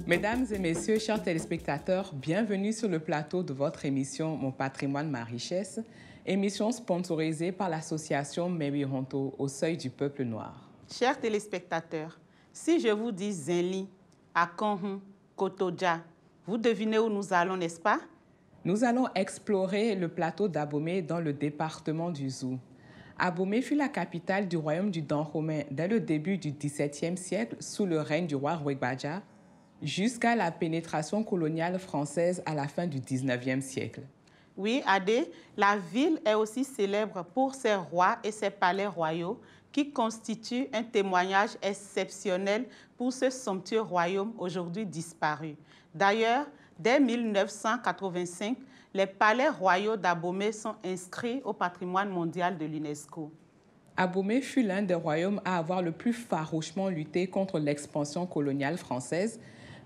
Mesdames et messieurs, chers téléspectateurs, bienvenue sur le plateau de votre émission Mon patrimoine, ma richesse, émission sponsorisée par l'association Mary Honto au seuil du peuple noir. Chers téléspectateurs, si je vous dis Zenli, Akonhun, Kotoja, vous devinez où nous allons, n'est-ce pas? Nous allons explorer le plateau d'Abomey dans le département du Zou. Abomey fut la capitale du royaume du Dahomey dès le début du XVIIe siècle sous le règne du roi Rwegbaja, jusqu'à la pénétration coloniale française à la fin du XIXe siècle. Oui, Adé, la ville est aussi célèbre pour ses rois et ses palais royaux qui constituent un témoignage exceptionnel pour ce somptueux royaume aujourd'hui disparu. D'ailleurs, dès 1985, les palais royaux d'Abomey sont inscrits au patrimoine mondial de l'UNESCO. Abomey fut l'un des royaumes à avoir le plus farouchement lutté contre l'expansion coloniale française,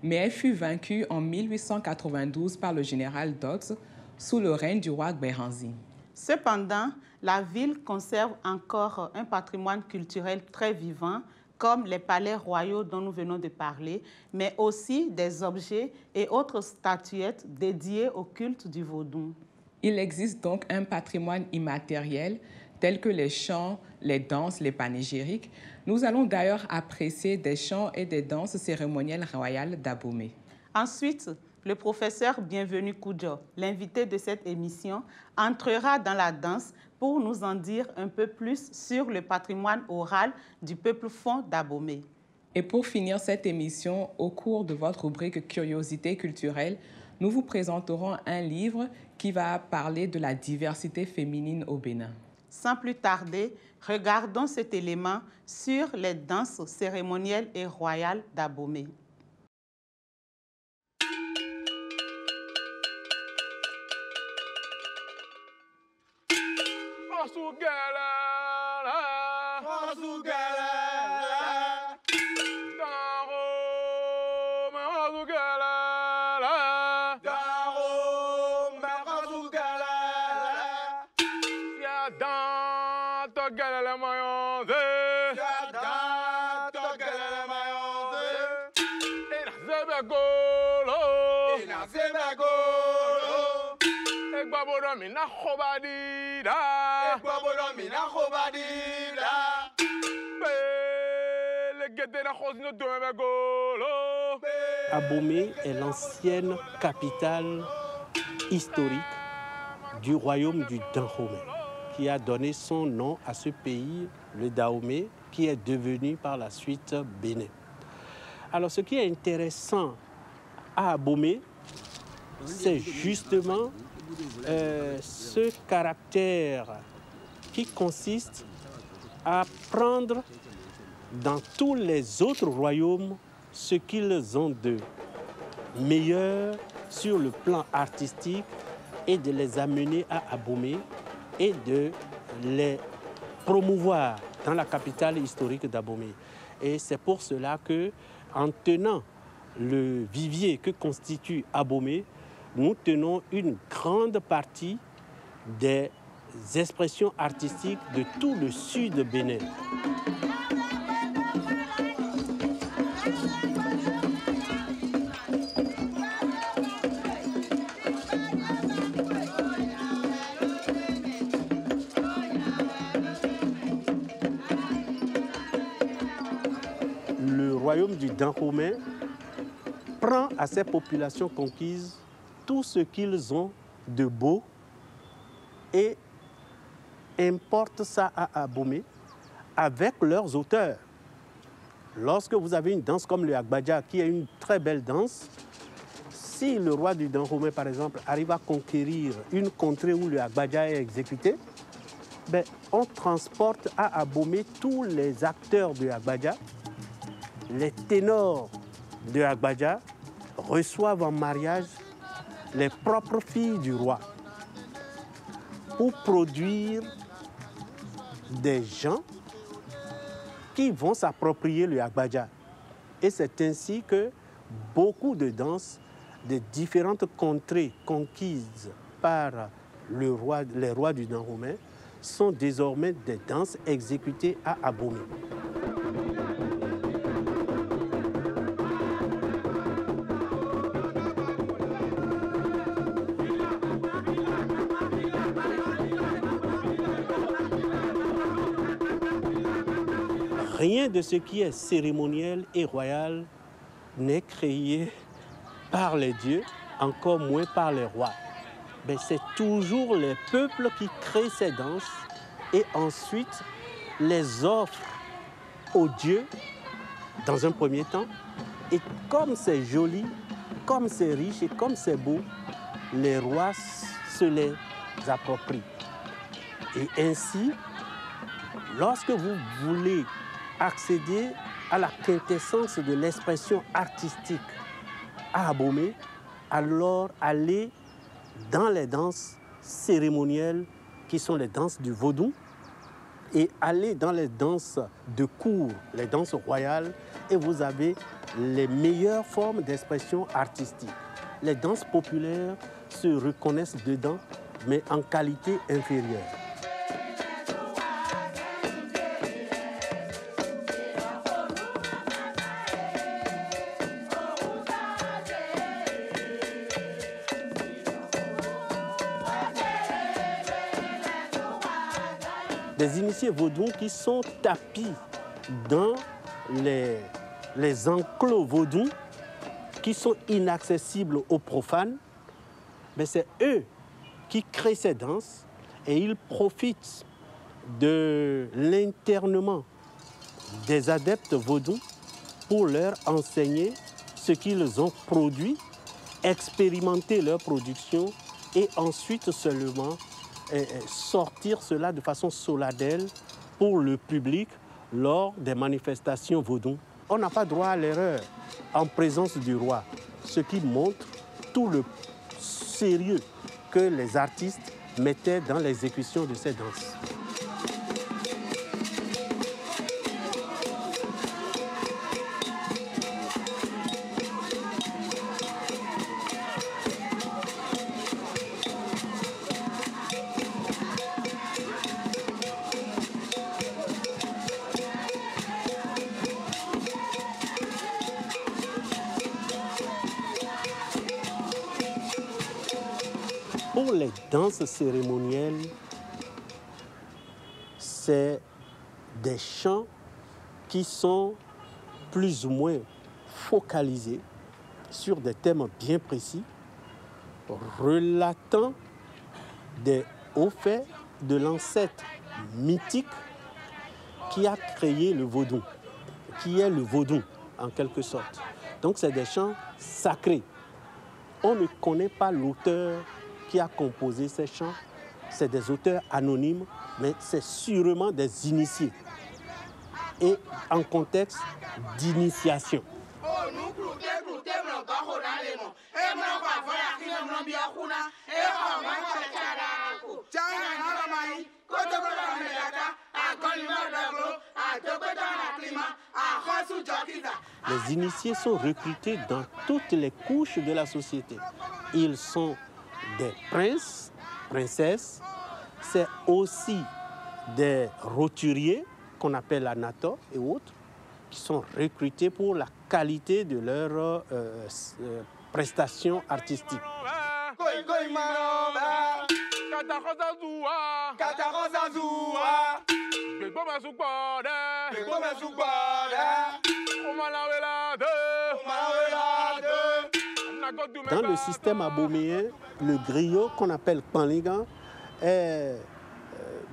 mais elle fut vaincue en 1892 par le général Dodds sous le règne du roi Gberanzi. Cependant, la ville conserve encore un patrimoine culturel très vivant, comme les palais royaux dont nous venons de parler, mais aussi des objets et autres statuettes dédiées au culte du vaudou. Il existe donc un patrimoine immatériel tel que les chants, les danses, les panégyriques. Nous allons d'ailleurs apprécier des chants et des danses cérémonielles royales d'Abomey. Ensuite, le professeur Bienvenu Kudjo, l'invité de cette émission, entrera dans la danse pour nous en dire un peu plus sur le patrimoine oral du peuple fon d'Abomey. Et pour finir cette émission, au cours de votre rubrique Curiosité culturelle, nous vous présenterons un livre qui va parler de la diversité féminine au Bénin. Sans plus tarder, regardons cet élément sur les danses cérémonielles et royales d'Abomey. Abomey est l'ancienne capitale historique du royaume du Dahomey, qui a donné son nom à ce pays, le Dahomey, qui est devenu par la suite Bénin. Alors, ce qui est intéressant à Abomey, c'est justement ce caractère qui consiste à prendre dans tous les autres royaumes ce qu'ils ont de meilleur sur le plan artistique et de les amener à Abomey et de les promouvoir dans la capitale historique d'Abomey. Et c'est pour cela que, en tenant le vivier que constitue Abomey, nous tenons une grande partie des expressions artistiques de tout le sud Bénin. Le royaume du Dahomey prend à ces populations conquises tout ce qu'ils ont de beau et importe ça à Abomey avec leurs auteurs. Lorsque vous avez une danse comme le Agbaja, qui est une très belle danse, si le roi du Dahomey, par exemple, arrive à conquérir une contrée où le Agbaja est exécuté, ben, on transporte à Abomey tous les acteurs de Agbaja, les ténors de Agbaja reçoivent en mariage les propres filles du roi pour produire des gens qui vont s'approprier le Agbaja. Et c'est ainsi que beaucoup de danses de différentes contrées conquises par les rois du Dahomey sont désormais des danses exécutées à Abomey. rien de ce qui est cérémoniel et royal n'est créé par les dieux, encore moins par les rois. Mais c'est toujours les peuples qui créent ces danses et ensuite les offrent aux dieux dans un premier temps. Et comme c'est joli, comme c'est riche et comme c'est beau, les rois se les approprient. Et ainsi, lorsque vous voulez accéder à la quintessence de l'expression artistique à Abomey, alors allez dans les danses cérémonielles qui sont les danses du vaudou et allez dans les danses de cour, les danses royales, et vous avez les meilleures formes d'expression artistique. Les danses populaires se reconnaissent dedans, mais en qualité inférieure. Des initiés vaudous qui sont tapis dans les enclos vaudous qui sont inaccessibles aux profanes, mais c'est eux qui créent ces danses et ils profitent de l'internement des adeptes vaudous pour leur enseigner ce qu'ils ont produit, expérimenter leur production et ensuite seulement sortir cela de façon solennelle pour le public lors des manifestations vaudou. On n'a pas droit à l'erreur en présence du roi, ce qui montre tout le sérieux que les artistes mettaient dans l'exécution de ces danses. Pour les danses cérémonielles, c'est des chants qui sont plus ou moins focalisés sur des thèmes bien précis, relatant des hauts faits de l'ancêtre mythique qui a créé le vaudou, qui est le vaudou en quelque sorte. Donc c'est des chants sacrés. On ne connaît pas l'auteur qui a composé ces chants. C'est des auteurs anonymes, mais c'est sûrement des initiés. Et en contexte d'initiation. Les initiés sont recrutés dans toutes les couches de la société. Ils sont des princes, princesses, c'est aussi des roturiers qu'on appelle anatores et autres, qui sont recrutés pour la qualité de leurs prestations artistiques. Dans le système aboméen, le griot qu'on appelle Kpanlingan est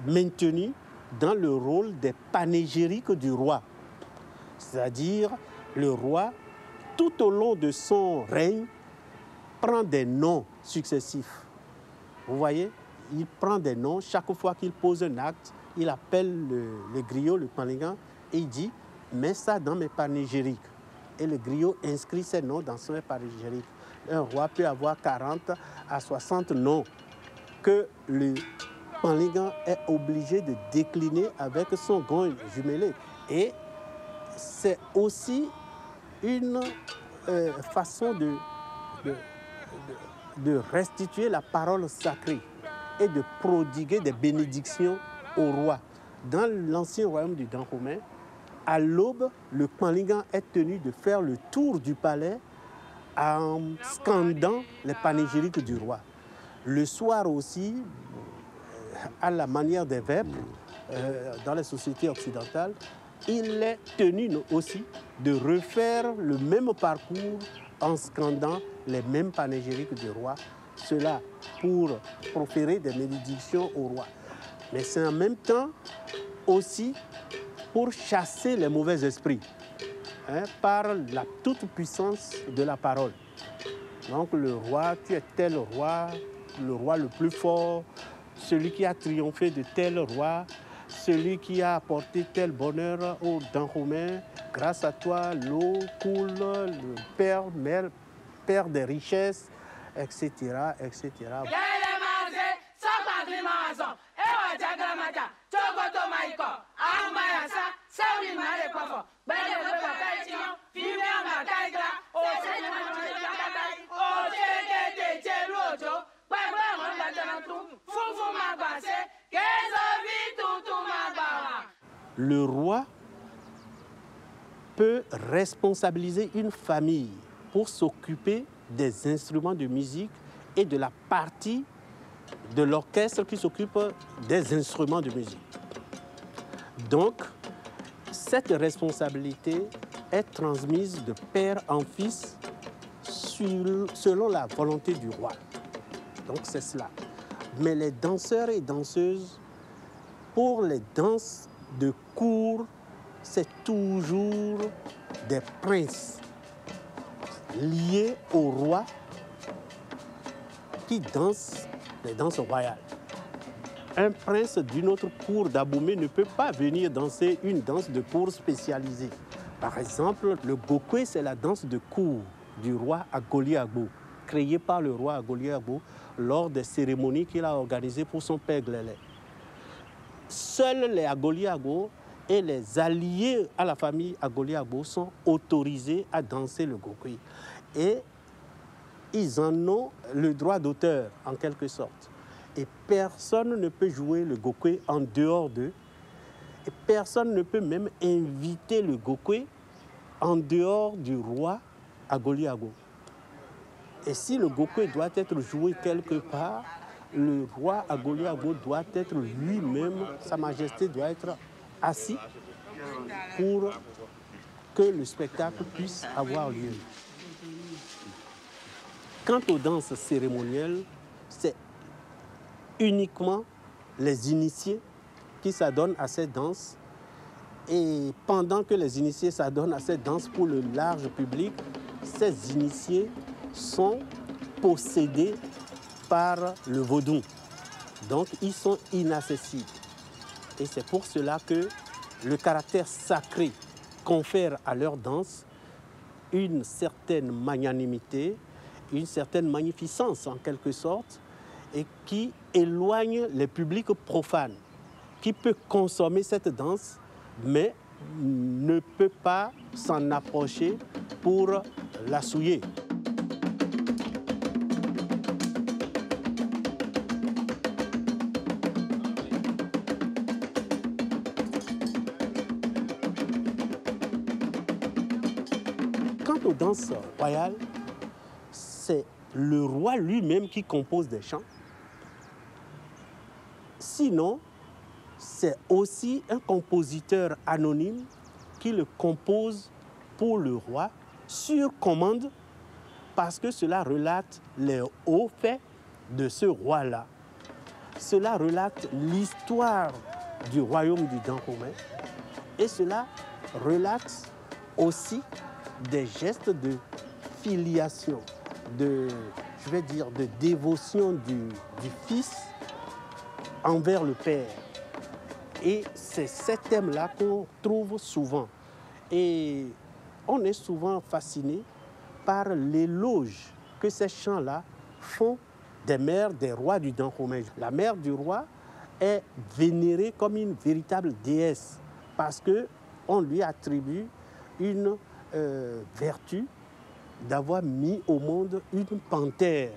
maintenu dans le rôle des panégyriques du roi. C'est-à-dire, le roi, tout au long de son règne, prend des noms successifs. Vous voyez, il prend des noms, chaque fois qu'il pose un acte, il appelle le griot, le Kpanlingan, et il dit « mets ça dans mes panégyriques ». Et le griot inscrit ses noms dans son panégyrique. Un roi peut avoir 40 à 60 noms que le Kpanlingan est obligé de décliner avec son gond jumelé. Et c'est aussi une façon de restituer la parole sacrée et de prodiguer des bénédictions au roi. Dans l'ancien royaume du Dahomey, à l'aube, le Kpanlingan est tenu de faire le tour du palais en scandant les panégyriques du roi. Le soir aussi, à la manière des vêpres, dans les sociétés occidentales, il est tenu aussi de refaire le même parcours en scandant les mêmes panégyriques du roi, cela pour proférer des bénédictions au roi. Mais c'est en même temps aussi pour chasser les mauvais esprits par la toute-puissance de la parole. Donc le roi, tu es tel roi, le roi le plus fort, celui qui a triomphé de tel roi, celui qui a apporté tel bonheur aux Dahomey. Grâce à toi, l'eau coule, le père des richesses, etc., etc. Le roi peut responsabiliser une famille pour s'occuper des instruments de musique et de la partie de l'orchestre qui s'occupe des instruments de musique. Donc, cette responsabilité est transmise de père en fils selon la volonté du roi. Donc, c'est cela. Mais les danseurs et danseuses, pour les danses de cour, c'est toujours des princes liés au roi qui dansent les danses royales. Un prince d'une autre cour d'Abomey ne peut pas venir danser une danse de cour spécialisée. Par exemple, le gokwe, c'est la danse de cour du roi Agoli-Agbo, créée par le roi Agoli-Agbo lors des cérémonies qu'il a organisées pour son père Glélé. Seuls les Agoli-Agbo et les alliés à la famille Agoli-Agbo sont autorisés à danser le gokwe. Et ils en ont le droit d'auteur, en quelque sorte. Et personne ne peut jouer le gokwe en dehors d'eux. Et personne ne peut même inviter le gokwe en dehors du roi Agoli-Agbo. Et si le gokwe doit être joué quelque part, le roi Agoli-Agbo doit être lui-même, Sa Majesté doit être assis pour que le spectacle puisse avoir lieu. Quant aux danses cérémonielles, c'est uniquement les initiés qui s'adonnent à ces danses. Et pendant que les initiés s'adonnent à ces danses pour le large public, ces initiés sont possédés par le vaudou. Donc, ils sont inaccessibles. Et c'est pour cela que le caractère sacré confère à leur danse une certaine magnanimité, une certaine magnificence en quelque sorte, et qui éloigne les publics profanes, qui peut consommer cette danse, mais ne peut pas s'en approcher pour la souiller. Quant aux danses royales, c'est le roi lui-même qui compose des chants. Sinon, c'est aussi un compositeur anonyme qui le compose pour le roi sur commande parce que cela relate les hauts faits de ce roi-là. Cela relate l'histoire du royaume du Dahomey et cela relate aussi des gestes de filiation, de dévotion du fils envers le père. Et c'est ces thèmes-là qu'on trouve souvent. Et on est souvent fasciné par l'éloge que ces chants-là font des mères des rois du Dahomey. La mère du roi est vénérée comme une véritable déesse parce qu'on lui attribue une vertu d'avoir mis au monde une panthère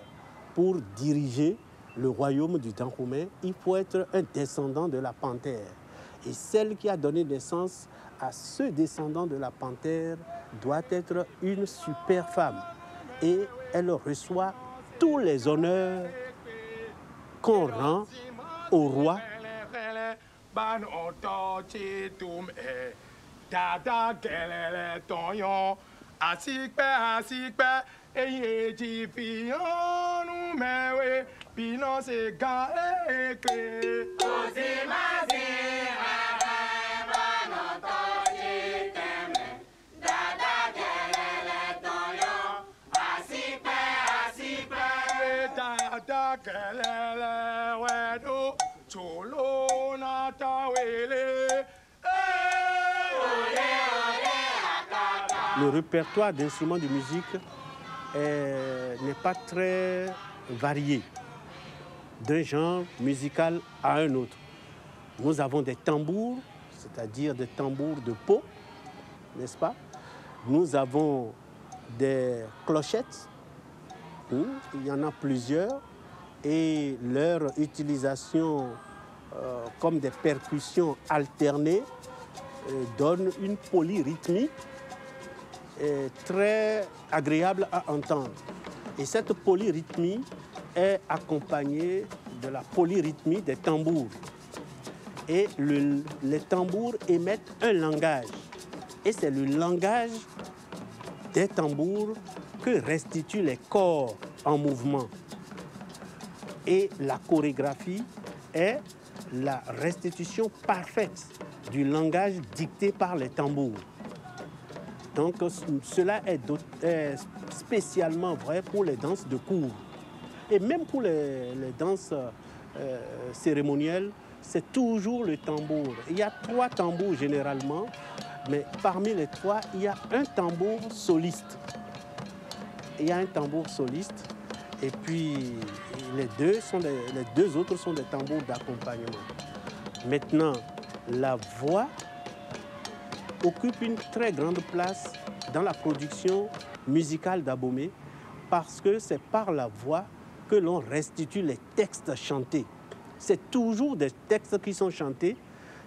pour diriger le royaume du Dahomey. Il faut être un descendant de la panthère. Et celle qui a donné naissance à ce descendant de la panthère doit être une super femme. Et elle reçoit tous les honneurs qu'on rend au roi. Dada kelele tonyon, asikpe, eye jifiyon nou mewe, pinon se gan ekwe. Ozi mazi rebe, banon toji teme, dada kelele tonyon, asikpe, dada kelele wedo, cholo natawele. Le répertoire d'instruments de musique n'est pas très varié d'un genre musical à un autre. Nous avons des tambours, c'est-à-dire des tambours de peau, n'est-ce pas? Nous avons des clochettes, il y en a plusieurs, et leur utilisation comme des percussions alternées donne une polyrythmie très agréable à entendre. Et cette polyrythmie est accompagnée de la polyrythmie des tambours. Et les tambours émettent un langage. Et c'est le langage des tambours que restituent les corps en mouvement. Et la chorégraphie est la restitution parfaite du langage dicté par les tambours. Donc cela est spécialement vrai pour les danses de cour. Et même pour les danses cérémonielles, c'est toujours le tambour. Il y a 3 tambours généralement, mais parmi les 3, il y a un tambour soliste. Il y a un tambour soliste, et puis les deux autres sont des tambours d'accompagnement. Maintenant, la voix occupe une très grande place dans la production musicale d'Abomey parce que c'est par la voix que l'on restitue les textes chantés. C'est toujours des textes qui sont chantés,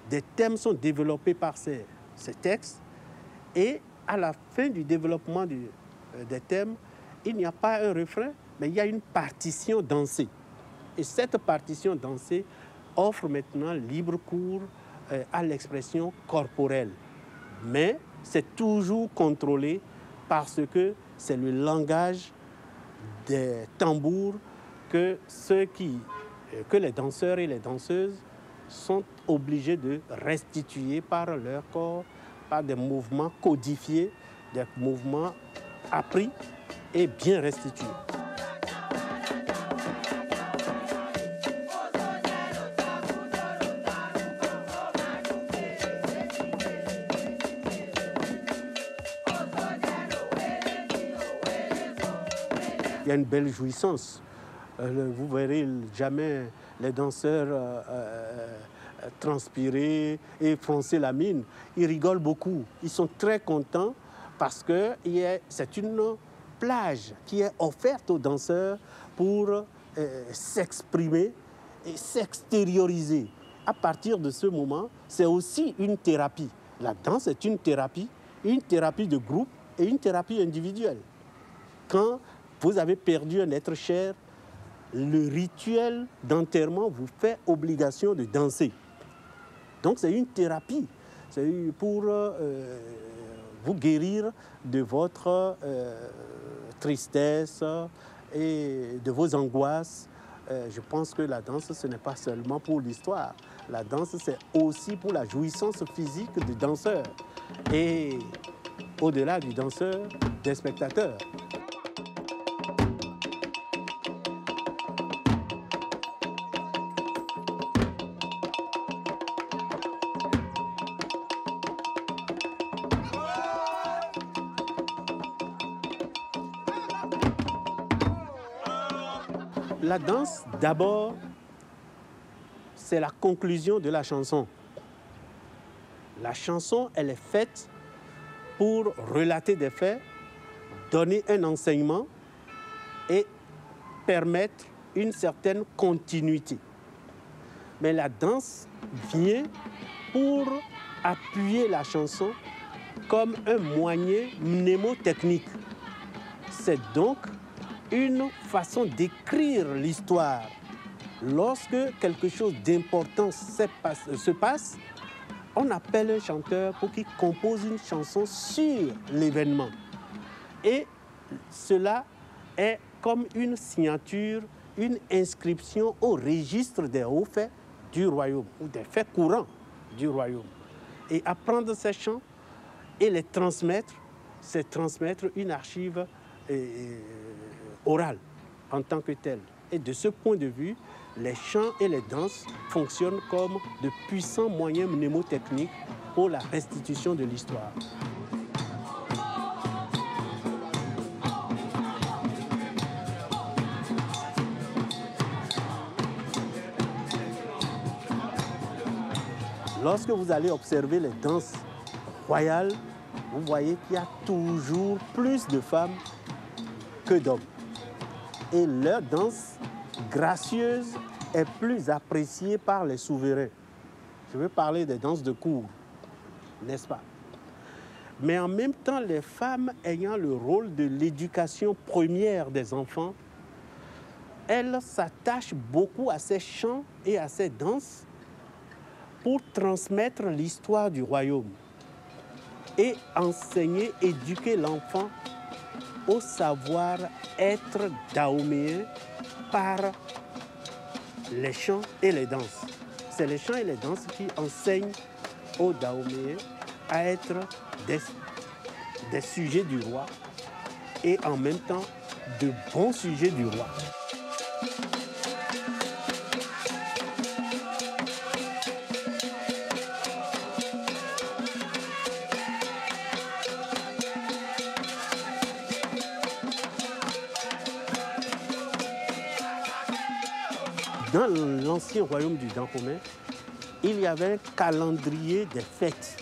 des thèmes sont développés par ces textes et à la fin du développement des thèmes, il n'y a pas un refrain, mais il y a une partition dansée. Et cette partition dansée offre maintenant libre cours à l'expression corporelle. Mais c'est toujours contrôlé parce que c'est le langage des tambours que les danseurs et les danseuses sont obligés de restituer par leur corps, par des mouvements codifiés, des mouvements appris et bien restitués. Il y a une belle jouissance. Vous verrez jamais les danseurs transpirer et froncer la mine. Ils rigolent beaucoup. Ils sont très contents parce que c'est une plage qui est offerte aux danseurs pour s'exprimer et s'extérioriser. À partir de ce moment, c'est aussi une thérapie. La danse est une thérapie de groupe et une thérapie individuelle. Quand vous avez perdu un être cher, le rituel d'enterrement vous fait obligation de danser. Donc c'est une thérapie. C'est pour vous guérir de votre tristesse et de vos angoisses. Je pense que la danse, ce n'est pas seulement pour l'histoire. La danse, c'est aussi pour la jouissance physique du danseur. Et au-delà du danseur, des spectateurs. La danse, d'abord, c'est la conclusion de la chanson. La chanson, elle est faite pour relater des faits, donner un enseignement et permettre une certaine continuité. Mais la danse vient pour appuyer la chanson comme un moyen mnémotechnique. C'est donc une façon d'écrire l'histoire. Lorsque quelque chose d'important se passe, on appelle un chanteur pour qu'il compose une chanson sur l'événement. Et cela est comme une signature, une inscription au registre des hauts faits du royaume, ou des faits courants du royaume. Et apprendre ces chants et les transmettre, c'est transmettre une archive orale en tant que telle. Et de ce point de vue, les chants et les danses fonctionnent comme de puissants moyens mnémotechniques pour la restitution de l'histoire. Lorsque vous allez observer les danses royales, vous voyez qu'il y a toujours plus de femmes que d'hommes. Et leur danse gracieuse est plus appréciée par les souverains. Je veux parler des danses de cour, n'est-ce pas? Mais en même temps, les femmes ayant le rôle de l'éducation première des enfants, elles s'attachent beaucoup à ces chants et à ces danses pour transmettre l'histoire du royaume et enseigner, éduquer l'enfant au savoir-être dahoméen par les chants et les danses. C'est les chants et les danses qui enseignent aux dahoméens à être des sujets du roi et en même temps de bons sujets du roi. Dans l'ancien royaume du Dahomey, il y avait un calendrier des fêtes.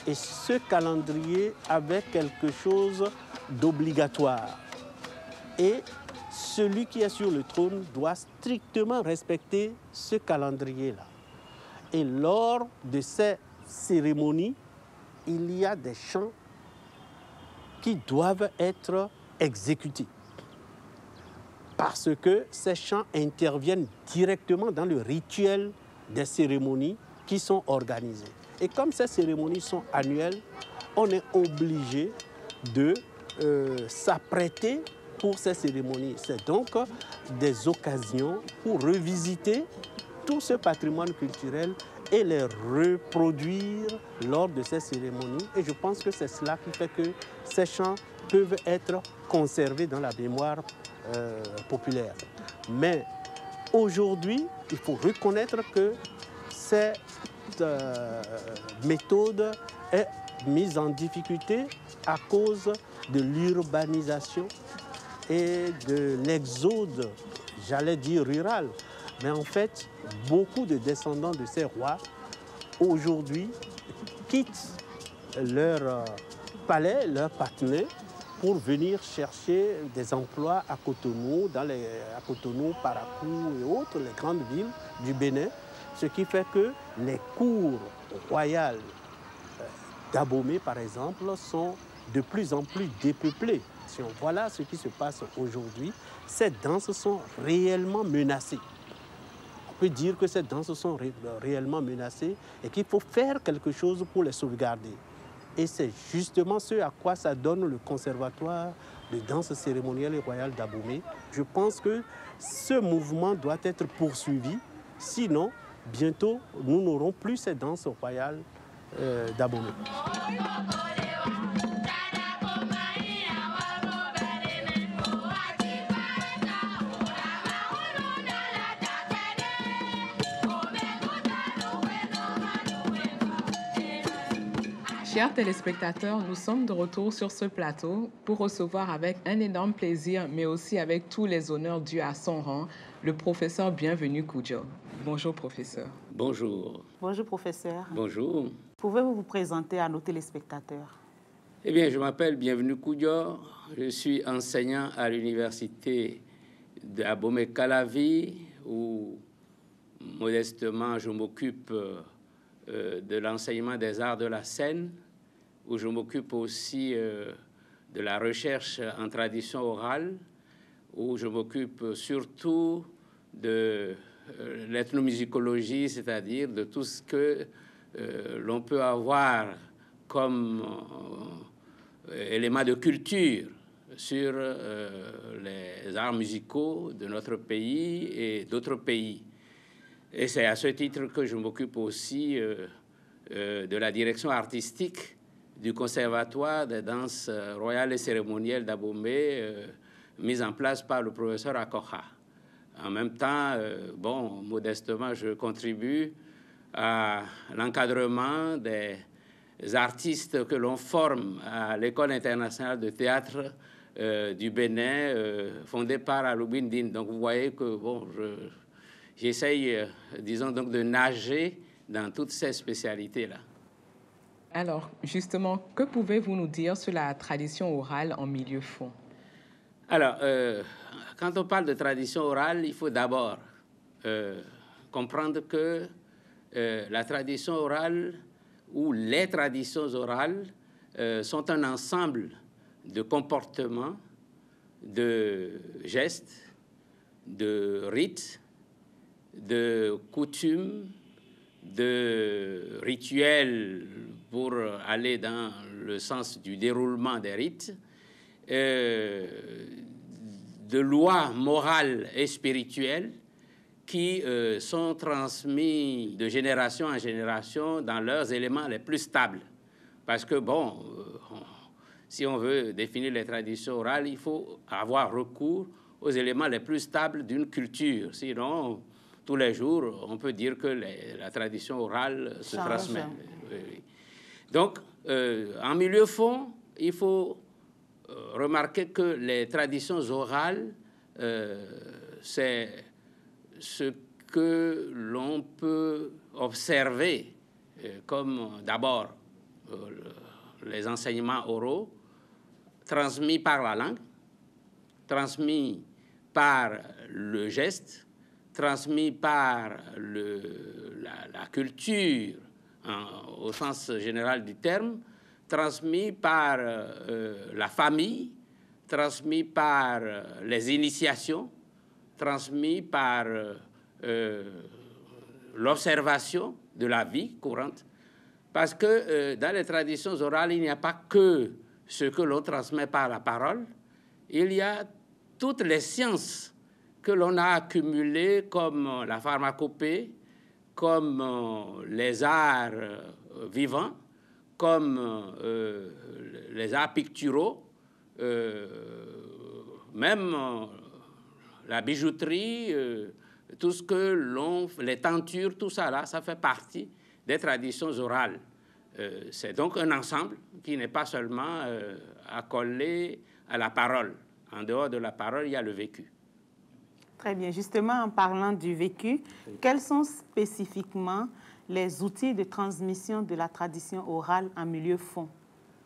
Et ce calendrier avait quelque chose d'obligatoire. Et celui qui est sur le trône doit strictement respecter ce calendrier-là. Et lors de ces cérémonies, il y a des chants qui doivent être exécutés. Parce que ces chants interviennent directement dans le rituel des cérémonies qui sont organisées. Et comme ces cérémonies sont annuelles, on est obligé de s'apprêter pour ces cérémonies. C'est donc des occasions pour revisiter tout ce patrimoine culturel et les reproduire lors de ces cérémonies. Et je pense que c'est cela qui fait que ces chants peuvent être conservés dans la mémoire populaire. Mais aujourd'hui, il faut reconnaître que cette méthode est mise en difficulté à cause de l'urbanisation et de l'exode, j'allais dire rural. Mais en fait, beaucoup de descendants de ces rois, aujourd'hui, quittent leur palais, leur partenaire, pour venir chercher des emplois à Cotonou, à Cotonou, Parakou et autres, les grandes villes du Bénin, ce qui fait que les cours royales d'Abomey, par exemple, sont de plus en plus dépeuplées. Si on voit là ce qui se passe aujourd'hui, ces danses sont réellement menacées. On peut dire que ces danses sont réellement menacées et qu'il faut faire quelque chose pour les sauvegarder. Et c'est justement ce à quoi ça donne le conservatoire de danse cérémonielle et royale d'Abomey. Je pense que ce mouvement doit être poursuivi, sinon, bientôt, nous n'aurons plus ces danses royales d'Abomey. Chers téléspectateurs, nous sommes de retour sur ce plateau pour recevoir avec un énorme plaisir, mais aussi avec tous les honneurs dus à son rang, le professeur Bienvenu Kudjo. Bonjour, professeur. Bonjour. Bonjour, professeur. Bonjour. Pouvez-vous vous présenter à nos téléspectateurs? Eh bien, je m'appelle Bienvenu Kudjo. Je suis enseignant à l'université d'Abomey-Calavi, où modestement je m'occupe de l'enseignement des arts de la scène, où je m'occupe aussi de la recherche en tradition orale, où je m'occupe surtout de l'ethnomusicologie, c'est-à-dire de tout ce que l'on peut avoir comme élément de culture sur les arts musicaux de notre pays et d'autres pays. Et c'est à ce titre que je m'occupe aussi de la direction artistique du Conservatoire des danses royales et cérémonielles d'Abomey, mise en place par le professeur Akoha. En même temps, bon, modestement, je contribue à l'encadrement des artistes que l'on forme à l'École internationale de théâtre du Bénin, fondée par Aloubine Dine. Donc, vous voyez que, bon, j'essaye, disons, donc, de nager dans toutes ces spécialités-là. Alors, justement, que pouvez-vous nous dire sur la tradition orale en milieu fond? Alors, quand on parle de tradition orale, il faut d'abord comprendre que la tradition orale ou les traditions orales sont un ensemble de comportements, de gestes, de rites, de coutumes, de rituels pour aller dans le sens du déroulement des rites, de lois morales et spirituelles qui sont transmis de génération en génération dans leurs éléments les plus stables. Parce que, bon, si on veut définir les traditions orales, il faut avoir recours aux éléments les plus stables d'une culture. Sinon, tous les jours, on peut dire que la tradition orale se transmet. Oui. Donc, en milieu fond, il faut remarquer que les traditions orales, c'est ce que l'on peut observer comme d'abord les enseignements oraux transmis par la langue, transmis par le geste, transmis par la culture au sens général du terme, transmis par la famille, transmis par les initiations, transmis par l'observation de la vie courante. Parce que dans les traditions orales, il n'y a pas que ce que l'on transmet par la parole, il y a toutes les sciences que l'on a accumulées comme la pharmacopée, comme les arts vivants, comme les arts picturaux, même la bijouterie, tout ce que l'on... les tentures, tout ça là, ça fait partie des traditions orales. C'est donc un ensemble qui n'est pas seulement accolé à la parole. En dehors de la parole, il y a le vécu. Très bien. Justement, en parlant du vécu, quels sont spécifiquement les outils de transmission de la tradition orale en milieu fond?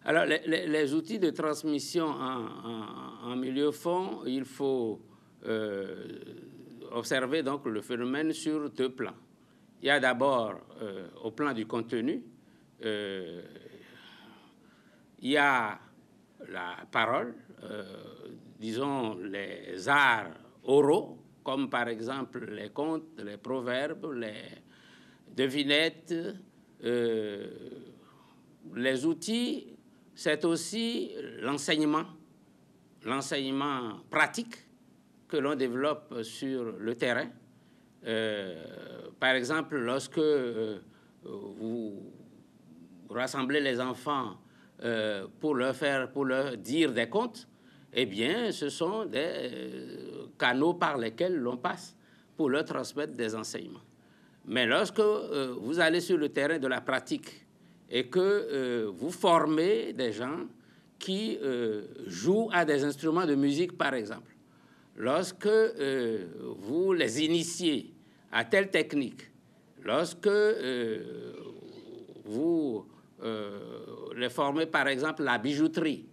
Alors, les outils de transmission en milieu fond, il faut observer donc le phénomène sur deux plans. Il y a d'abord, au plan du contenu, il y a la parole, disons les arts oraux, comme par exemple les contes, les proverbes, les devinettes. Les outils, c'est aussi l'enseignement pratique que l'on développe sur le terrain. Par exemple, lorsque vous rassemblez les enfants pour leur dire des contes, eh bien, ce sont des canaux par lesquels l'on passe pour leur transmettre des enseignements. Mais lorsque vous allez sur le terrain de la pratique et que vous formez des gens qui jouent à des instruments de musique, par exemple, lorsque vous les initiez à telle technique, lorsque vous les formez, par exemple, la bijouterie,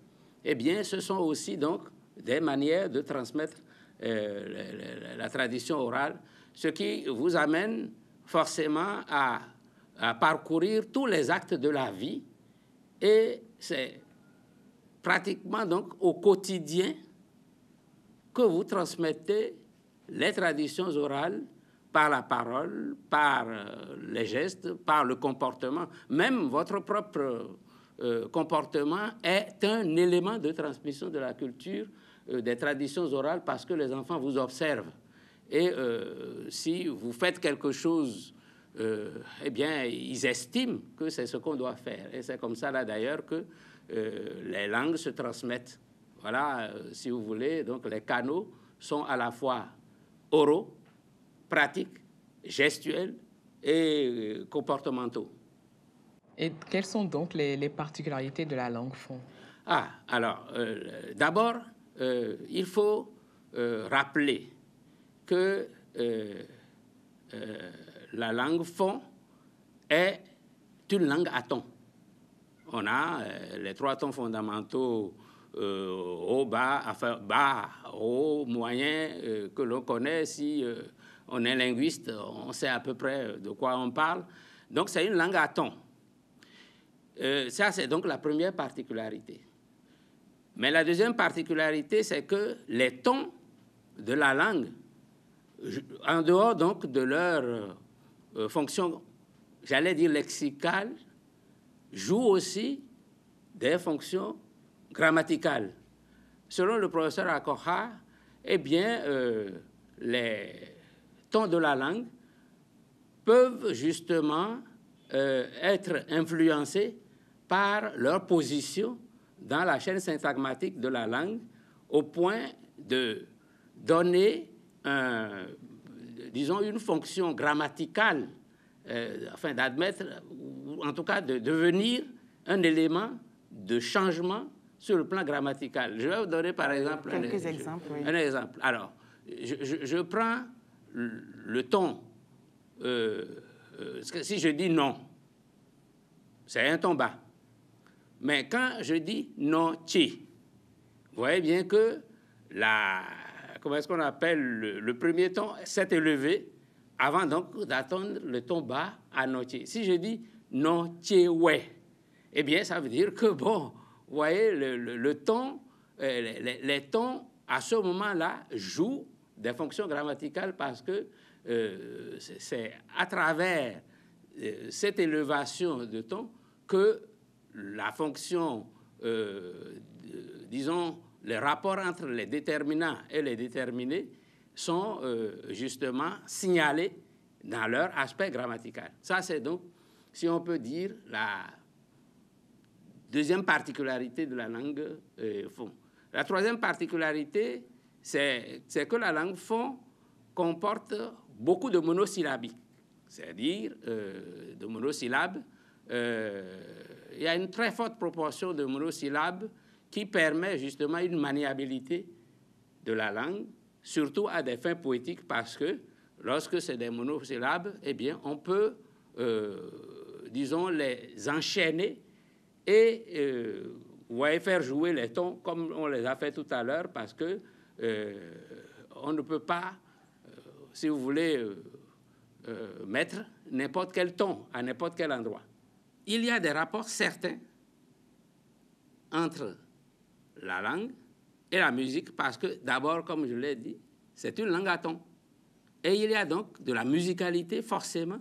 eh bien, ce sont aussi donc des manières de transmettre la tradition orale, ce qui vous amène forcément à parcourir tous les actes de la vie, et c'est pratiquement donc au quotidien que vous transmettez les traditions orales par la parole, par les gestes, par le comportement. Même votre propre comportement est un élément de transmission de la culture, des traditions orales, parce que les enfants vous observent. Et si vous faites quelque chose, eh bien, ils estiment que c'est ce qu'on doit faire. Et c'est comme ça, là, d'ailleurs, que les langues se transmettent. Voilà, si vous voulez, donc les canaux sont à la fois oraux, pratiques, gestuels et comportementaux. Et quelles sont donc les particularités de la langue fon? Ah, alors, d'abord, il faut rappeler que la langue fon est une langue à tons. On a les 3 tons fondamentaux, haut, bas, enfin bas, haut, moyen, que l'on connaît. Si on est linguiste, on sait à peu près de quoi on parle. Donc, c'est une langue à tons. Ça, c'est donc la première particularité. Mais la deuxième particularité, c'est que les tons de la langue, en dehors donc de leur fonction, j'allais dire lexicale, jouent aussi des fonctions grammaticales. Selon le professeur Akoha, eh bien, les tons de la langue peuvent justement être influencés par leur position dans la chaîne syntagmatique de la langue, au point de donner, disons, une fonction grammaticale, afin d'admettre, ou en tout cas de devenir un élément de changement sur le plan grammatical. Je vais vous donner par exemple quelques exemples. Oui. Un exemple. Alors, je prends le ton. Si je dis non, c'est un ton bas. Mais quand je dis non, chi, vous voyez bien que comment est-ce qu'on appelle le premier ton s'est élevé avant donc d'attendre le ton bas à non-chi. Si je dis non, chi, ouais, eh bien, ça veut dire que, bon, vous voyez, le ton, les tons, à ce moment-là, jouent des fonctions grammaticales parce que c'est à travers cette élévation de ton que la fonction, disons, les rapports entre les déterminants et les déterminés sont justement signalés dans leur aspect grammatical. Ça, c'est donc, si on peut dire, la deuxième particularité de la langue fon. La troisième particularité, c'est que la langue fon comporte beaucoup de monosyllabiques, c'est-à-dire de monosyllabes. Il y a une très forte proportion de monosyllabes qui permet justement une maniabilité de la langue, surtout à des fins poétiques, parce que lorsque c'est des monosyllabes, eh bien, on peut, disons, les enchaîner et faire jouer les tons comme on les a fait tout à l'heure, parce que on ne peut pas, si vous voulez, mettre n'importe quel ton à n'importe quel endroit. Il y a des rapports certains entre la langue et la musique parce que, d'abord, comme je l'ai dit, c'est une langue à tons. Et il y a donc de la musicalité, forcément,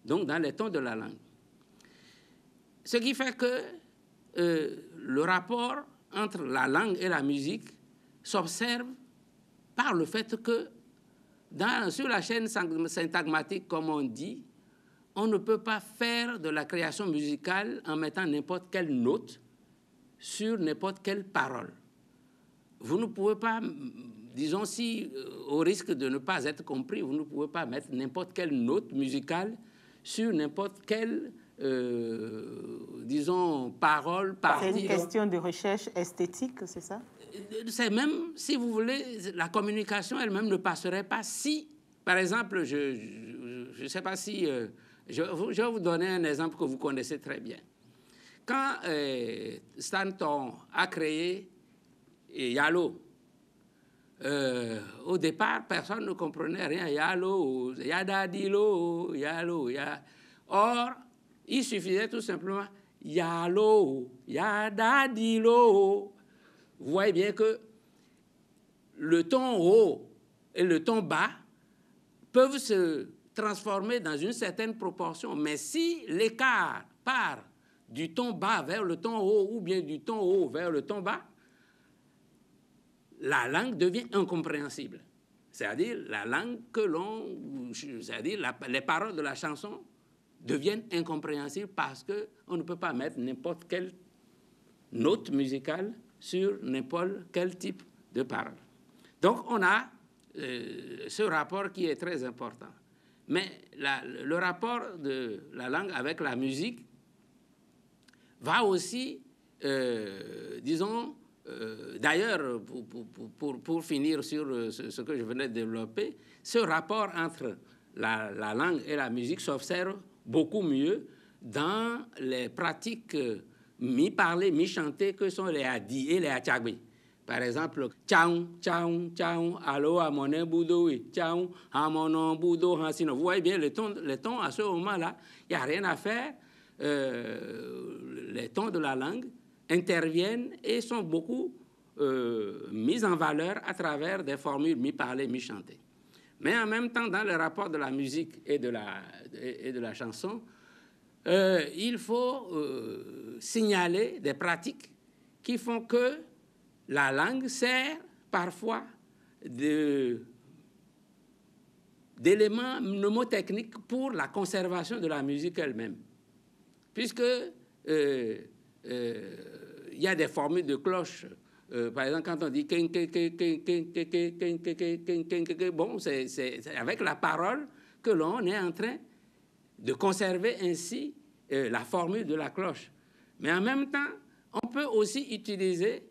donc dans les tons de la langue. Ce qui fait que le rapport entre la langue et la musique s'observe par le fait que sur la chaîne syntagmatique, comme on dit, on ne peut pas faire de la création musicale en mettant n'importe quelle note sur n'importe quelle parole. Vous ne pouvez pas, disons, au risque de ne pas être compris, vous ne pouvez pas mettre n'importe quelle note musicale sur n'importe quelle, disons, parole, partie. C'est une question de recherche esthétique, c'est ça? C'est même, si vous voulez, la communication elle-même ne passerait pas si, par exemple, je ne sais pas si... je vais vous donner un exemple que vous connaissez très bien. Quand Stanton a créé Yalo, au départ, personne ne comprenait rien. Yalo, Yadadilo, Yalo, Or, il suffisait tout simplement Yalo, Yadadilo. Vous voyez bien que le ton haut et le ton bas peuvent se transformer dans une certaine proportion. Mais si l'écart part du ton bas vers le ton haut ou bien du ton haut vers le ton bas, la langue devient incompréhensible. C'est-à-dire la langue que l'on... C'est-à-dire les paroles de la chanson deviennent incompréhensibles parce qu'on ne peut pas mettre n'importe quelle note musicale sur n'importe quel type de parole. Donc on a ce rapport qui est très important. Mais le rapport de la langue avec la musique va aussi, disons, d'ailleurs, pour finir sur ce que je venais de développer, ce rapport entre la langue et la musique s'observe beaucoup mieux dans les pratiques mi-parlées, mi-chantées que sont les Adi et les Achagbe. Par exemple, tchaou, tchaou, tchaou, allo à mon boudoui, tchaou, à mon boudo, hansino. Vous voyez bien les tons à ce moment-là, il n'y a rien à faire. Les tons de la langue interviennent et sont beaucoup mis en valeur à travers des formules mi-parlées, mi-chantées. Mais en même temps, dans le rapport de la musique et de la chanson, il faut signaler des pratiques qui font que la langue sert parfois d'éléments mnémotechniques pour la conservation de la musique elle-même. Puisque il y a des formules de cloches. Par exemple, quand on dit bon, c'est avec la parole que l'on est en train de conserver ainsi la formule de la cloche. Mais en même temps, on peut aussi utiliser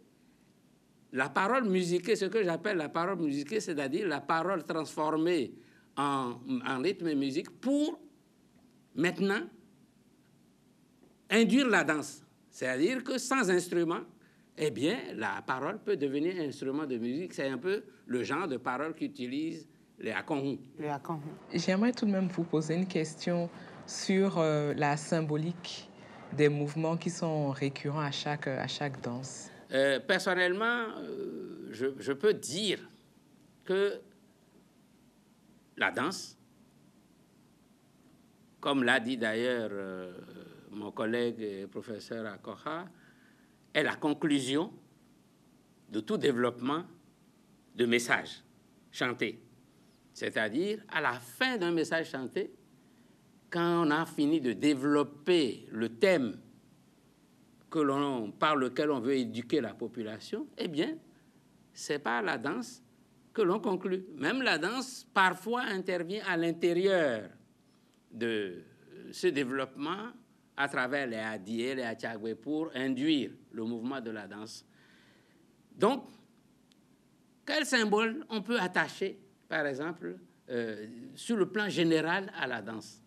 la parole musiquée, ce que j'appelle la parole musiquée, c'est-à-dire la parole transformée en rythme et musique pour maintenant induire la danse. C'est-à-dire que sans instrument, eh bien, la parole peut devenir un instrument de musique. C'est un peu le genre de parole qu'utilisent les akonhou. J'aimerais tout de même vous poser une question sur la symbolique des mouvements qui sont récurrents à chaque danse. Personnellement, je peux dire que la danse, comme l'a dit d'ailleurs mon collègue et professeur Akoha, est la conclusion de tout développement de messages chantés. C'est-à-dire, à la fin d'un message chanté, quand on a fini de développer le thème par lequel on veut éduquer la population, eh bien, c'est par la danse que l'on conclut. Même la danse, parfois, intervient à l'intérieur de ce développement à travers les Adi et les Achagwe pour induire le mouvement de la danse. Donc, quel symbole on peut attacher, par exemple, sur le plan général à la danse?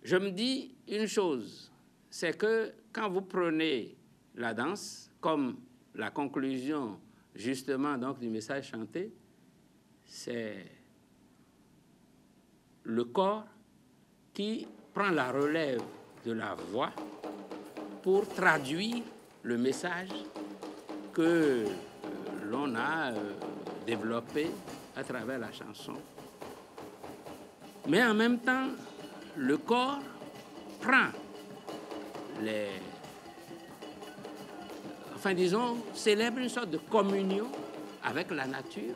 Je me dis une chose, c'est que quand vous prenez la danse comme la conclusion justement donc du message chanté, c'est le corps qui prend la relève de la voix pour traduire le message que l'on a développé à travers la chanson. Mais en même temps, le corps prend disons, célèbre une sorte de communion avec la nature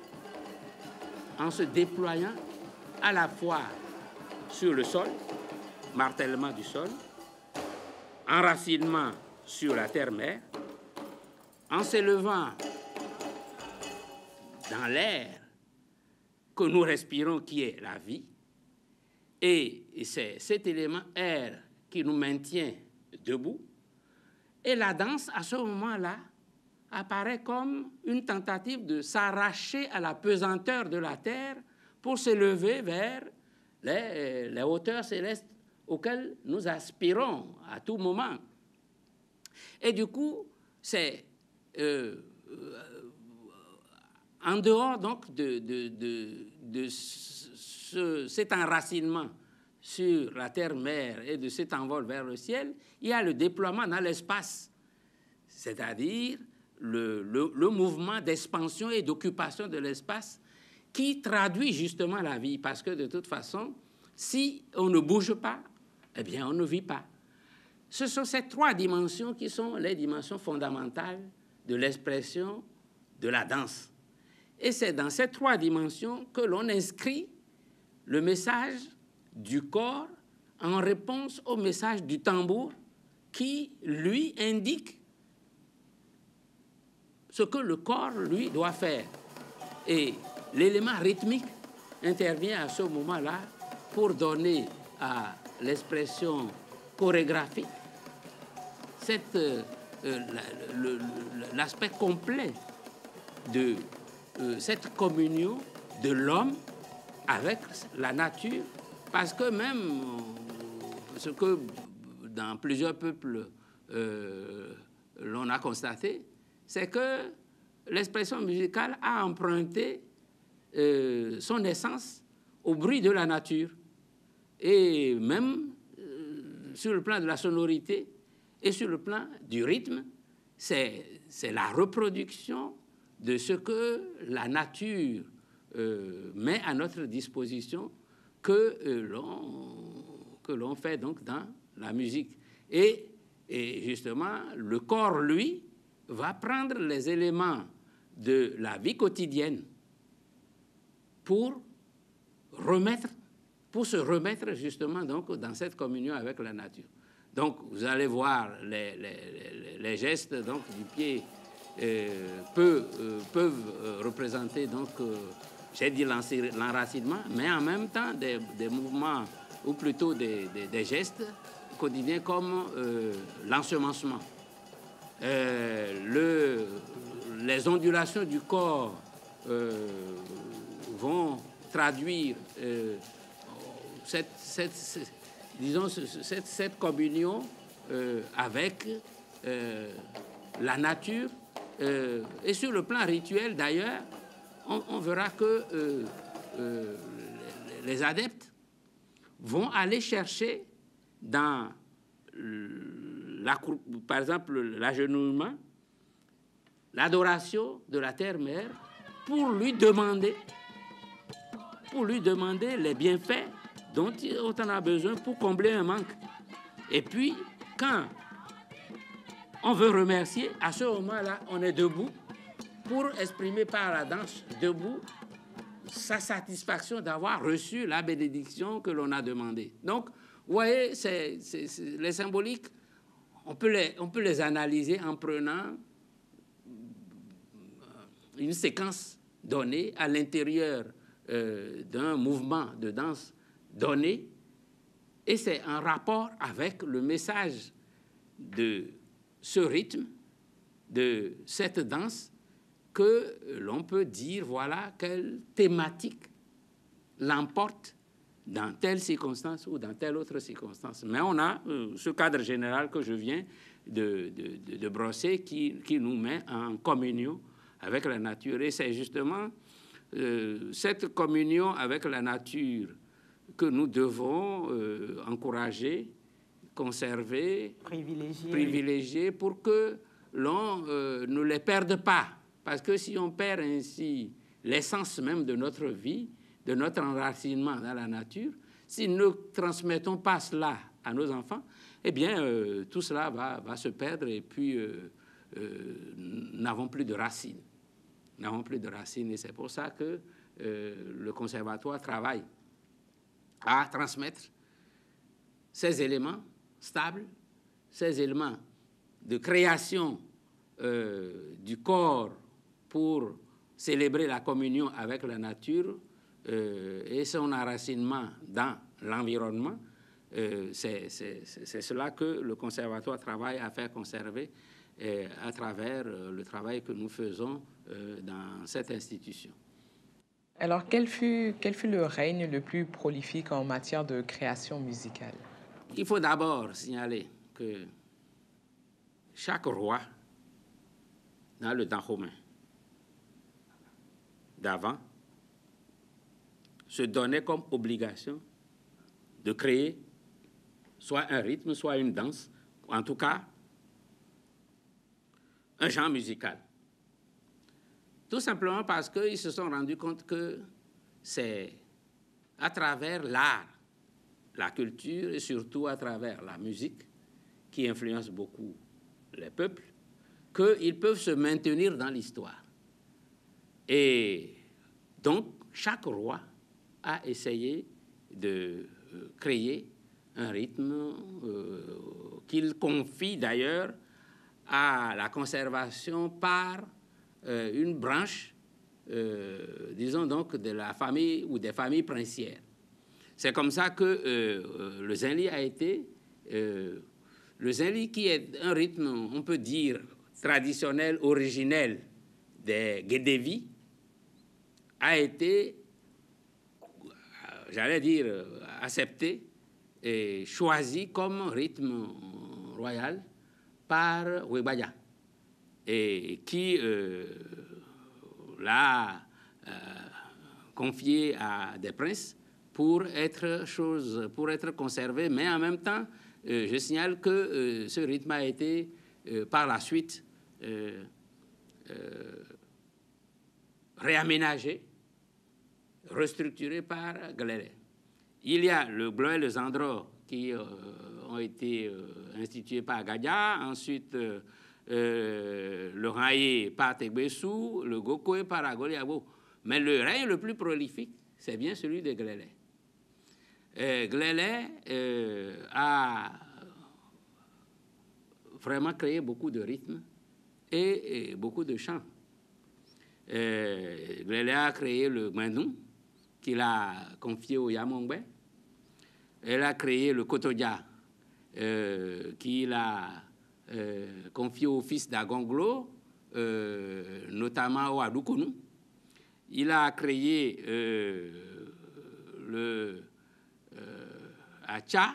en se déployant à la fois sur le sol, martèlement du sol, enracinement sur la terre-mère, en s'élevant dans l'air que nous respirons qui est la vie, et c'est cet élément air qui nous maintient debout. Et la danse, à ce moment-là, apparaît comme une tentative de s'arracher à la pesanteur de la terre pour s'élever vers les hauteurs célestes auxquelles nous aspirons à tout moment. Et du coup, c'est en dehors donc de cet enracinement sur la terre-mère et de cet envol vers le ciel, il y a le déploiement dans l'espace, c'est-à-dire le mouvement d'expansion et d'occupation de l'espace qui traduit justement la vie, parce que de toute façon, Si on ne bouge pas, eh bien, on ne vit pas. Ce sont ces trois dimensions qui sont les dimensions fondamentales de l'expression de la danse. Et c'est dans ces trois dimensions que l'on inscrit le message du corps en réponse au message du tambour qui, lui, indique ce que le corps, lui, doit faire. Et l'élément rythmique intervient à ce moment-là pour donner à l'expression chorégraphique l'aspect complet de cette communion de l'homme avec la nature, parce que même ce que dans plusieurs peuples l'on a constaté, c'est que l'expression musicale a emprunté son essence au bruit de la nature. Et même sur le plan de la sonorité et sur le plan du rythme, c'est la reproduction de ce que la nature met à notre disposition que l'on fait donc dans la musique. Et justement, le corps, lui, va prendre les éléments de la vie quotidienne pour se remettre justement donc dans cette communion avec la nature. Donc, vous allez voir les gestes donc du pied peuvent représenter donc, j'ai dit l'enracinement, mais en même temps des mouvements ou plutôt des gestes quotidiens comme l'ensemencement. Les ondulations du corps vont traduire cette communion avec la nature. Et sur le plan rituel, d'ailleurs, on verra que les adeptes vont aller chercher dans par exemple l'agenouillement, l'adoration de la terre-mère pour lui demander les bienfaits dont on a besoin pour combler un manque. Et puis, quand on veut remercier, à ce moment-là, on est debout pour exprimer par la danse, debout, sa satisfaction d'avoir reçu la bénédiction que l'on a demandée. Donc, vous voyez, les symboliques, on peut les analyser en prenant une séquence donnée à l'intérieur d'un mouvement de danse donné, et c'est en rapport avec le message de ce rythme, de cette danse, que l'on peut dire, voilà, quelle thématique l'emporte dans telle circonstance ou dans telle autre circonstance. Mais on a ce cadre général que je viens de brosser qui nous met en communion avec la nature. Et c'est justement cette communion avec la nature que nous devons encourager, conserver, privilégier pour que l'on ne les perde pas. Parce que si on perd ainsi l'essence même de notre vie, de notre enracinement dans la nature, si nous ne transmettons pas cela à nos enfants, eh bien, tout cela va se perdre et puis n'avons plus de racines. N'avons plus de racines. Et c'est pour ça que le conservatoire travaille à transmettre ces éléments stables, ces éléments de création du corps pour célébrer la communion avec la nature et son enracinement dans l'environnement. C'est cela que le conservatoire travaille à faire conserver à travers le travail que nous faisons dans cette institution. Alors, quel fut le règne le plus prolifique en matière de création musicale? Il faut d'abord signaler que chaque roi dans le Dahomey d'avant se donnait comme obligation de créer soit un rythme, soit une danse, ou en tout cas un genre musical. Tout simplement parce qu'ils se sont rendus compte que c'est à travers l'art la culture et surtout à travers la musique, qui influence beaucoup les peuples, qu'ils peuvent se maintenir dans l'histoire. Et donc, chaque roi a essayé de créer un rythme qu'il confie d'ailleurs à la conservation par une branche, disons donc, de la famille ou des familles princières. C'est comme ça que le zinli a été... le zinli, qui est un rythme, on peut dire, traditionnel, originel des Guédévi, a été, j'allais dire, accepté et choisi comme rythme royal par Webaya, et qui l'a confié à des princes pour être conservé, mais en même temps, je signale que ce rythme a été par la suite réaménagé, restructuré par Glélé. Il y a le Glo et le Zandro qui ont été institués par Gadia, ensuite le Raye par Tegbessou, le Gokoé par Agoliabo. Mais le règne le plus prolifique, c'est bien celui de Glélé. Glélé a vraiment créé beaucoup de rythmes et beaucoup de chants. Glélé a créé le Gwendou, qu'il a confié au Yamongbe. Elle a créé le Kotodia, qu'il a confié au fils d'Agonglo, notamment au Adoukonou. Il a créé le Acha.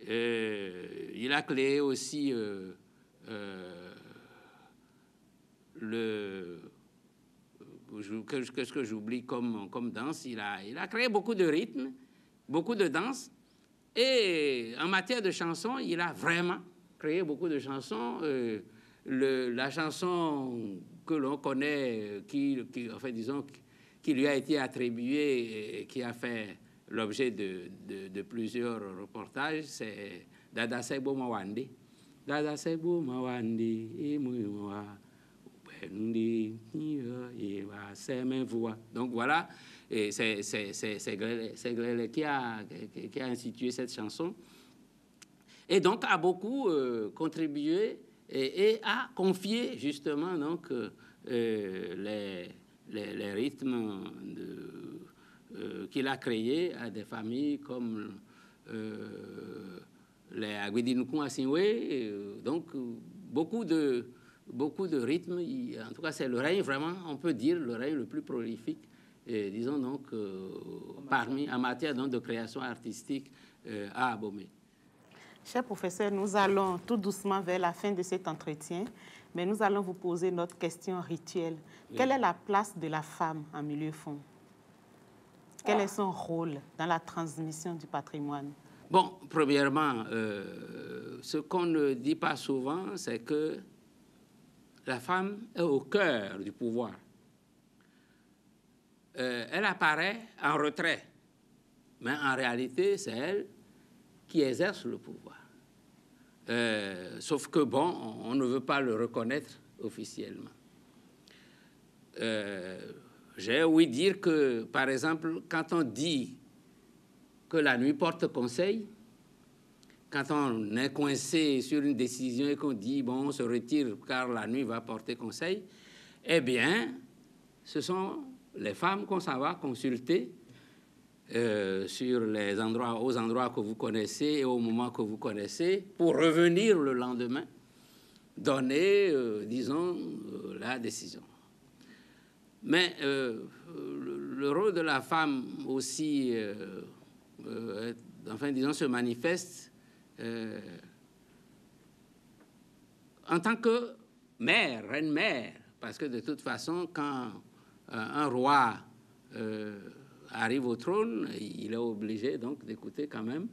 Il a créé aussi qu'est-ce que j'oublie comme danse. Il a créé beaucoup de rythmes, beaucoup de danses. Et en matière de chansons, il a vraiment créé beaucoup de chansons. La chanson que l'on connaît, enfin, disons, qui lui a été attribuée et qui a fait l'objet de plusieurs reportages, c'est Dada Sebo Mawandi. Dada Sebo Mawandi, donc voilà, et c'est Glélé qui a institué cette chanson, et donc a beaucoup contribué et a confié justement donc les rythmes qu'il a créés à des familles comme les Agwedinoukou Asinwe, donc beaucoup de rythmes. En tout cas, c'est le règne vraiment, on peut dire, le règne le plus prolifique, disons donc, en matière donc, de création artistique à Abomey. Cher professeur, nous allons tout doucement vers la fin de cet entretien, mais nous allons vous poser notre question rituelle. Oui. Quelle est la place de la femme en milieu fond? Quel est son rôle dans la transmission du patrimoine? Bon, premièrement, ce qu'on ne dit pas souvent, c'est que la femme est au cœur du pouvoir. Elle apparaît en retrait, mais en réalité, c'est elle qui exerce le pouvoir. Sauf que, bon, on ne veut pas le reconnaître officiellement. J'ai ouï dire que, par exemple, quand on dit que la nuit porte conseil, quand on est coincé sur une décision et qu'on dit, bon, on se retire car la nuit va porter conseil, eh bien, ce sont les femmes qu'on s'en va consulter sur aux endroits que vous connaissez et au moment que vous connaissez pour revenir le lendemain, donner, disons, la décision. Mais le rôle de la femme aussi, enfin, disons, se manifeste en tant que mère, reine-mère, parce que de toute façon, quand un roi arrive au trône, il est obligé donc d'écouter quand même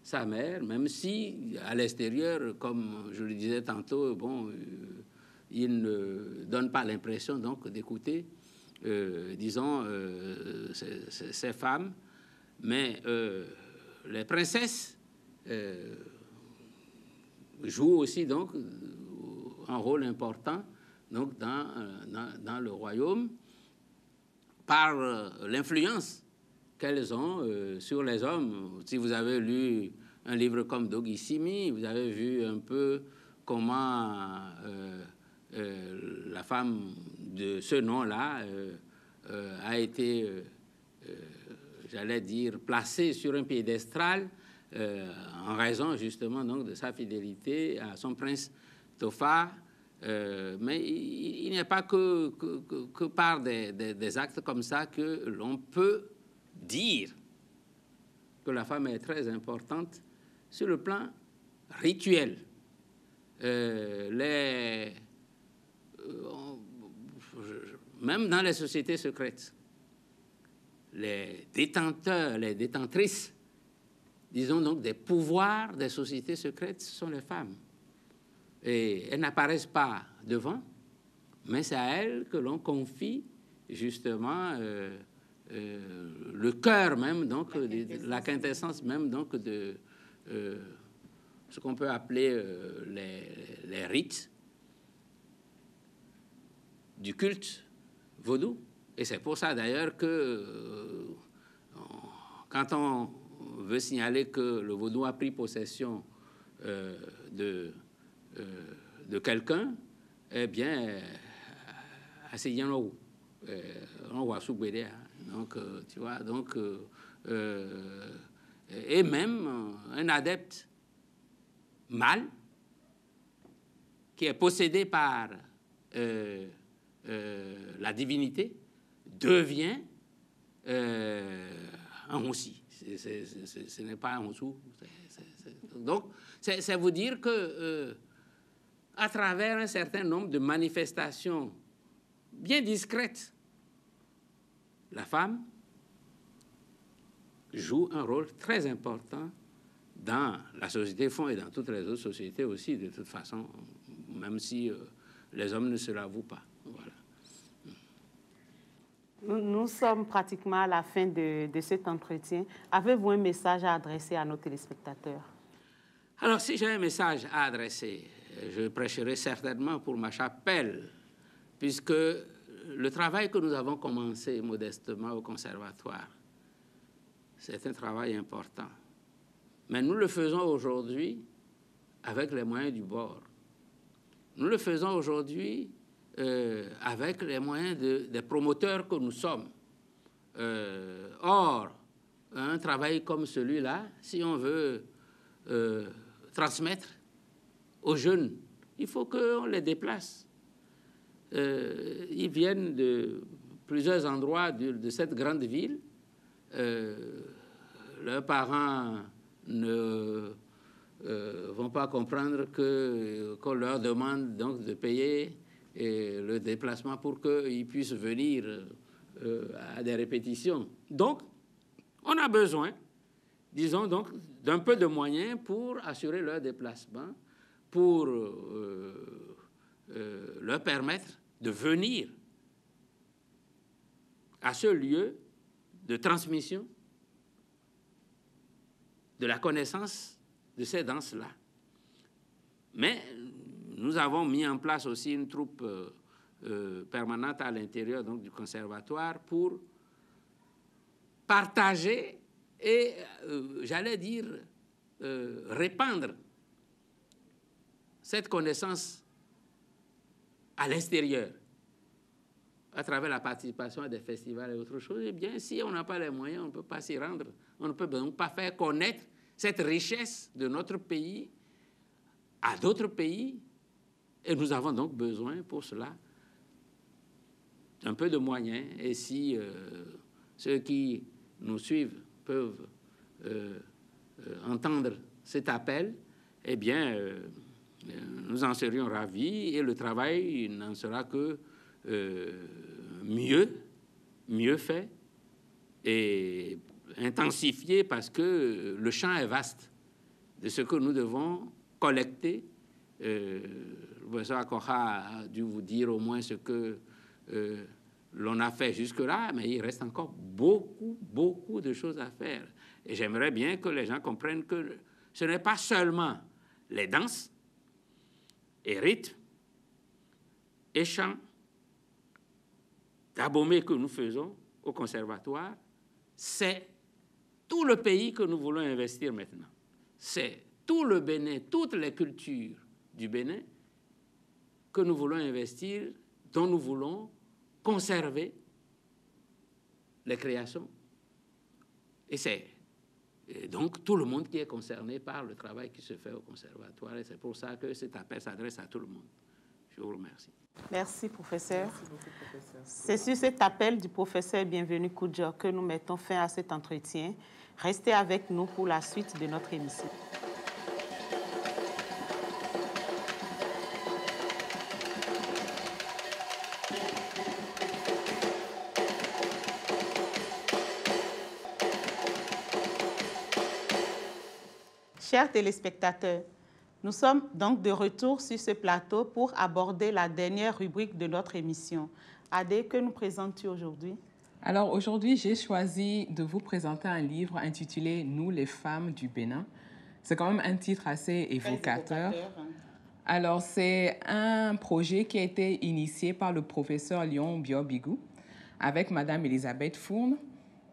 sa mère, même si à l'extérieur, comme je le disais tantôt, bon, il ne donne pas l'impression donc d'écouter, disons, ces femmes, mais les princesses jouent aussi donc un rôle important donc, dans le royaume par l'influence qu'elles ont sur les hommes. Si vous avez lu un livre comme Doggy Simi, vous avez vu un peu comment la femme de ce nom-là a été, j'allais dire, placée sur un piédestal en raison justement donc, de sa fidélité à son prince Tofa. Mais il n'y a pas que par des actes comme ça que l'on peut dire que la femme est très importante sur le plan rituel. Même dans les sociétés secrètes, les détenteurs, les détentrices, disons donc des pouvoirs des sociétés secrètes, ce sont les femmes. Et elles n'apparaissent pas devant, mais c'est à elles que l'on confie justement le cœur même, donc la quintessence même donc de ce qu'on peut appeler les rites du culte vaudou. Et c'est pour ça d'ailleurs que quand on veut signaler que le vaudou a pris possession de quelqu'un, eh bien, asseyons-nous. On voit sous BD. Donc, tu vois, donc, et même un adepte mâle qui est possédé par la divinité devient un Houssi. Ce n'est pas un Houssou. Donc, c'est vous dire que à travers un certain nombre de manifestations bien discrètes, la femme joue un rôle très important dans la société fond et dans toutes les autres sociétés aussi, de toute façon, même si les hommes ne se l'avouent pas. Voilà. Nous sommes pratiquement à la fin de cet entretien. Avez-vous un message à adresser à nos téléspectateurs? Alors, si j'ai un message à adresser, je prêcherai certainement pour ma chapelle, puisque le travail que nous avons commencé modestement au conservatoire, c'est un travail important. Mais nous le faisons aujourd'hui avec les moyens du bord. Nous le faisons aujourd'hui avec les moyens des promoteurs que nous sommes. Or, un travail comme celui-là, si on veut transmettre aux jeunes, il faut qu'on les déplace. Ils viennent de plusieurs endroits de cette grande ville. Leurs parents ne vont pas comprendre qu'on leur demande donc de payer le déplacement pour qu'ils puissent venir à des répétitions. Donc, on a besoin, disons donc, d'un peu de moyens pour assurer leur déplacement, pour leur permettre de venir à ce lieu de transmission de la connaissance de ces danses-là. Mais nous avons mis en place aussi une troupe permanente à l'intérieur donc, du conservatoire pour partager et, j'allais dire, répandre cette connaissance à l'extérieur, à travers la participation à des festivals et autres choses. Eh bien, si on n'a pas les moyens, on ne peut pas s'y rendre. On ne peut donc pas faire connaître cette richesse de notre pays à d'autres pays. Et nous avons donc besoin pour cela d'un peu de moyens. Et si ceux qui nous suivent peuvent entendre cet appel, eh bien, nous en serions ravis et le travail n'en sera que mieux fait et intensifié parce que le champ est vaste de ce que nous devons collecter. Le professeur Akoha a dû vous dire au moins ce que l'on a fait jusque-là, mais il reste encore beaucoup de choses à faire. Et j'aimerais bien que les gens comprennent que ce n'est pas seulement les danses et rythmes et chants d'Abomey que nous faisons au conservatoire, c'est tout le pays que nous voulons investir maintenant. C'est tout le Bénin, toutes les cultures du Bénin que nous voulons investir, dont nous voulons conserver les créations. Et c'est donc tout le monde qui est concerné par le travail qui se fait au conservatoire. Et c'est pour ça que cet appel s'adresse à tout le monde. Je vous remercie. Merci, professeur. Merci beaucoup, professeur. C'est sur cet appel du professeur Bienvenu Koudjo que nous mettons fin à cet entretien. Restez avec nous pour la suite de notre émission. Chers téléspectateurs, nous sommes donc de retour sur ce plateau pour aborder la dernière rubrique de notre émission. Adé, que nous présentes-tu aujourd'hui? Alors aujourd'hui, j'ai choisi de vous présenter un livre intitulé « Nous, les femmes du Bénin ». C'est quand même un titre assez évocateur. Alors c'est un projet qui a été initié par le professeur Léon Biobigou avec Madame Elisabeth Fourne.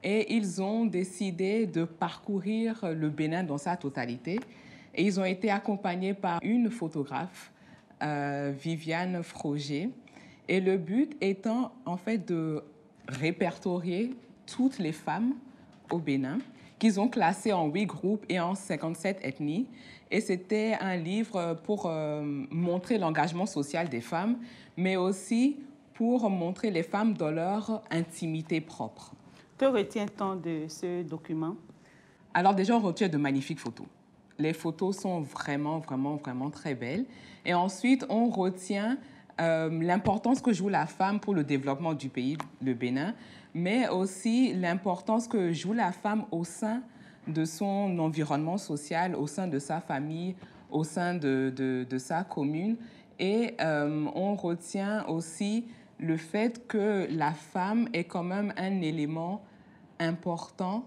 Et ils ont décidé de parcourir le Bénin dans sa totalité. Et ils ont été accompagnés par une photographe, Viviane Froger. Et le but étant en fait de répertorier toutes les femmes au Bénin, qu'ils ont classées en 8 groupes et en 57 ethnies. Et c'était un livre pour montrer l'engagement social des femmes, mais aussi pour montrer les femmes dans leur intimité propre. Que retient-on de ce document? Alors déjà, on retient de magnifiques photos. Les photos sont vraiment très belles. Et ensuite, on retient l'importance que joue la femme pour le développement du pays, le Bénin, mais aussi l'importance que joue la femme au sein de son environnement social, au sein de sa famille, au sein de sa commune. Et on retient aussi le fait que la femme est quand même un élément important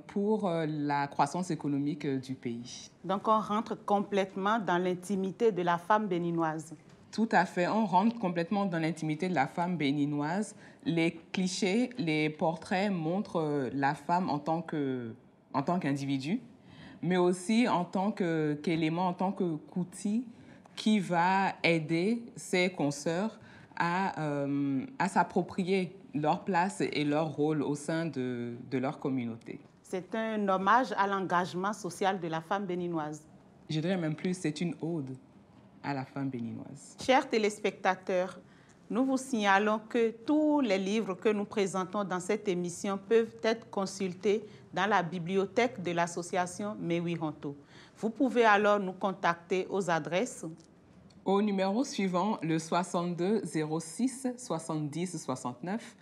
pour la croissance économique du pays. Donc on rentre complètement dans l'intimité de la femme béninoise. Tout à fait, on rentre complètement dans l'intimité de la femme béninoise. Les clichés, les portraits montrent la femme en tant qu'individu, mais aussi en tant qu'élément, en tant qu'outil qui va aider ses consoeurs à s'approprier leur place et leur rôle au sein de leur communauté. C'est un hommage à l'engagement social de la femme béninoise. Je dirais même plus, c'est une ode à la femme béninoise. Chers téléspectateurs, nous vous signalons que tous les livres que nous présentons dans cette émission peuvent être consultés dans la bibliothèque de l'association Mewironto. Vous pouvez alors nous contacter aux adresses au numéro suivant, le 62 06 70 69,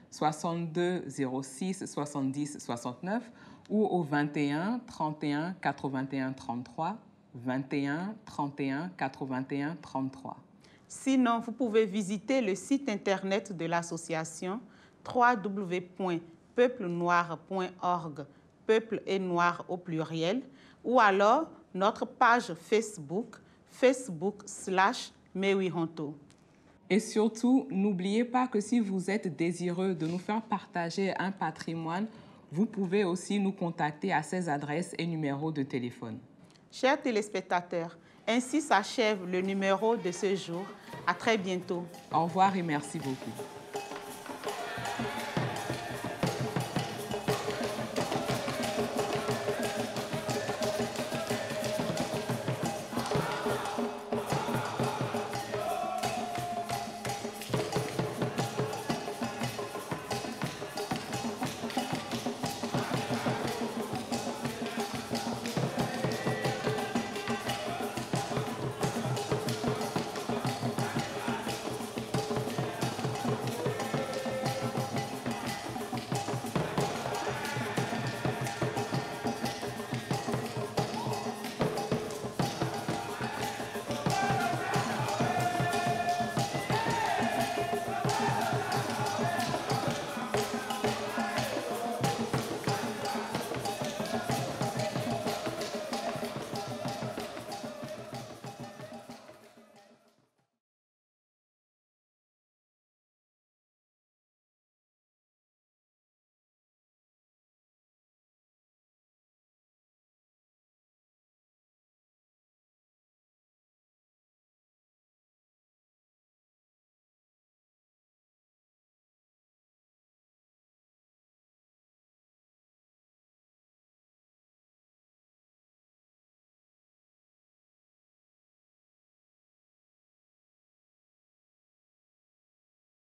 62 06 70 69 ou au 21 31 81 33, 21 31 81 33. Sinon, vous pouvez visiter le site internet de l'association www.peuplenoir.org, peuple et noir au pluriel, ou alors notre page Facebook, Facebook/Mewironto. Et surtout, n'oubliez pas que si vous êtes désireux de nous faire partager un patrimoine, vous pouvez aussi nous contacter à ces adresses et numéros de téléphone. Chers téléspectateurs, ainsi s'achève le numéro de ce jour. À très bientôt. Au revoir et merci beaucoup.